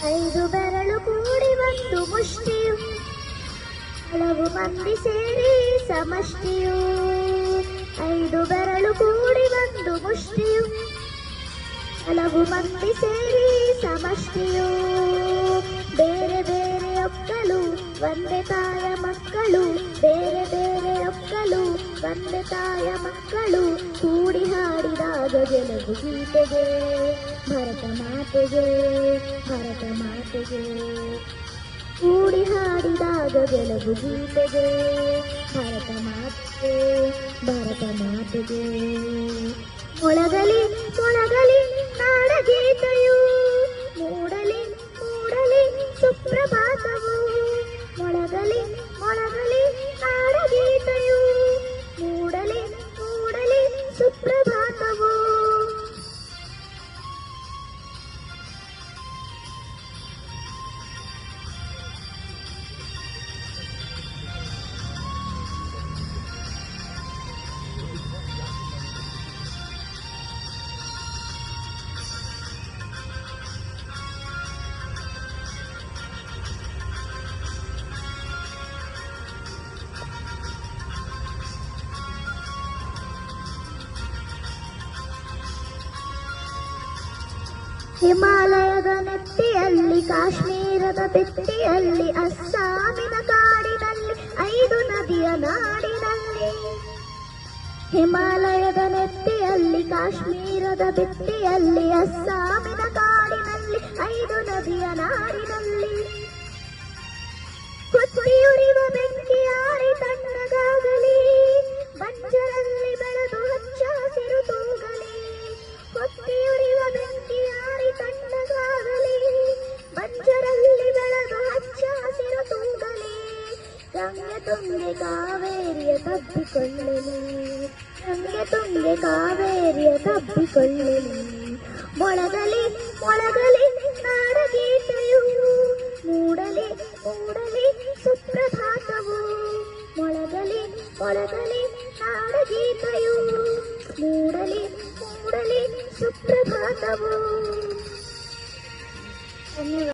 ಐದು ಬೆರಳು ಕೂಡಿ ಒಂದು ಮುಷ್ಟಿಯು, ಹಲವು ಮಂದಿ ಸೇರಿ ಸಮಷ್ಟಿಯು. ಐದು ಬೆರಳು ಕೂಡಿ ಒಂದು ಮುಷ್ಟಿಯು, ಹಲವು ಮಂದಿ ಸೇರಿ ಸಮಷ್ಟಿಯು. ಬೇರೆ ಬೇರೆ ಒಕ್ಕಲು ಒಂದೇ ತಾಯ ಮಕ್ಕಳು, ಬೇರೆ ಬೇರೆ ಒಕ್ಕಲು ಒಂದೇ ತಾಯ ಮಕ್ಕಳು. ಕೂಡಿ ಹಾಡಿದಾಗ ಗೆಲುವು ಗೀತೆಗೆ, ಭರತ ಮಾತೆಗೆ, ಭರತ ಮಾತೆಗೆ. ಕೂಡಿ ಹಾಡಿದಾಗ ಗೆಲುವು ಗೀತೆಗೆ, ಭರತ ಮಾತೆಗೆ, ಭರತ ಮಾತೆಗೆ. ಮೊಳಗಲಿ ಮೊಳಗಲಿ ನಾಡಗೀತೆಯು, ಮೂಡಲಿ ಮೂಡಲಿ ಸುಪ್ರಭಾತವು. ಮೊಳಗಲಿ ಮೊಳಗಲಿ ನಾಡಗೀತೆಯು, ಮೂಡಲಿ ಮೂಡಲಿ ಸುಪ್ರಭಾತವು. ಹಿಮಾಲಯದ ನೆತ್ತಿಯಲ್ಲಿ, ಕಾಶ್ಮೀರದ ಬಿತ್ತಿಯಲ್ಲಿ, ಅಸ್ಸಾಮಿನ ಕಾಡಿನಲ್ಲಿ, ಐದು ನದಿಯ ನಾಡಿನಲ್ಲಿ. ಹಿಮಾಲಯದ ನೆತ್ತಿಯಲ್ಲಿ, ಕಾಶ್ಮೀರದ ಬಿತ್ತಿಯಲ್ಲಿ, ಅಸ್ಸಾಮಿನ ಕಾಡಿನಲ್ಲಿ, ಐದು ನದಿಯ ನಾಡಿನಲ್ಲಿ. ಕುತ್ತಿಯುರಿವ ಬೆಂಕಿಯಾರಿ ತಣ್ಣಗಾಗಲಿ, ಬಂಜರಲ್ಲಿ ಬೆಳೆದು ಹಚ್ಚ ಹಸಿರು ತೂಗಲಿ. ಕುತ್ತಿಯುರಿವ ಬೆಂಕಿಯಾರಿ ತಣ್ಣಗಾಗಲಿ, ಬಂಜರಲ್ಲಿ ಬೆಳೆದು ಹಚ್ಚ ಹಸಿರು ತೂಗಲಿ. ಗಂಗೆ ತುಂಗೆ ಕಾವೇರಿಯ ತಬ್ಬಿಕೊಳ್ಳಲಿ, ಗಂಗೆ ತುಂಗೆ ಕಾವೇರಿಯ ತಬ್ಬಿಕೊಳ್ಳಲಿ. ಮೊಳಗಲಿ ಮೊಳಗಲಿ ನಾಡಗೀತೆಯು, ಮೂಡಲಿ ಮೂಡಲಿ ಸುಪ್ರಭಾತವು. ಮೊಳಗಲಿ ಮೊಳಗಲಿ ನಾಡಗೀತೆಯು, ಮೂಡಲಿ ಮೂಡಲಿ ಸುಪ್ರಭಾತವು. ಧನ್ಯವಾದ.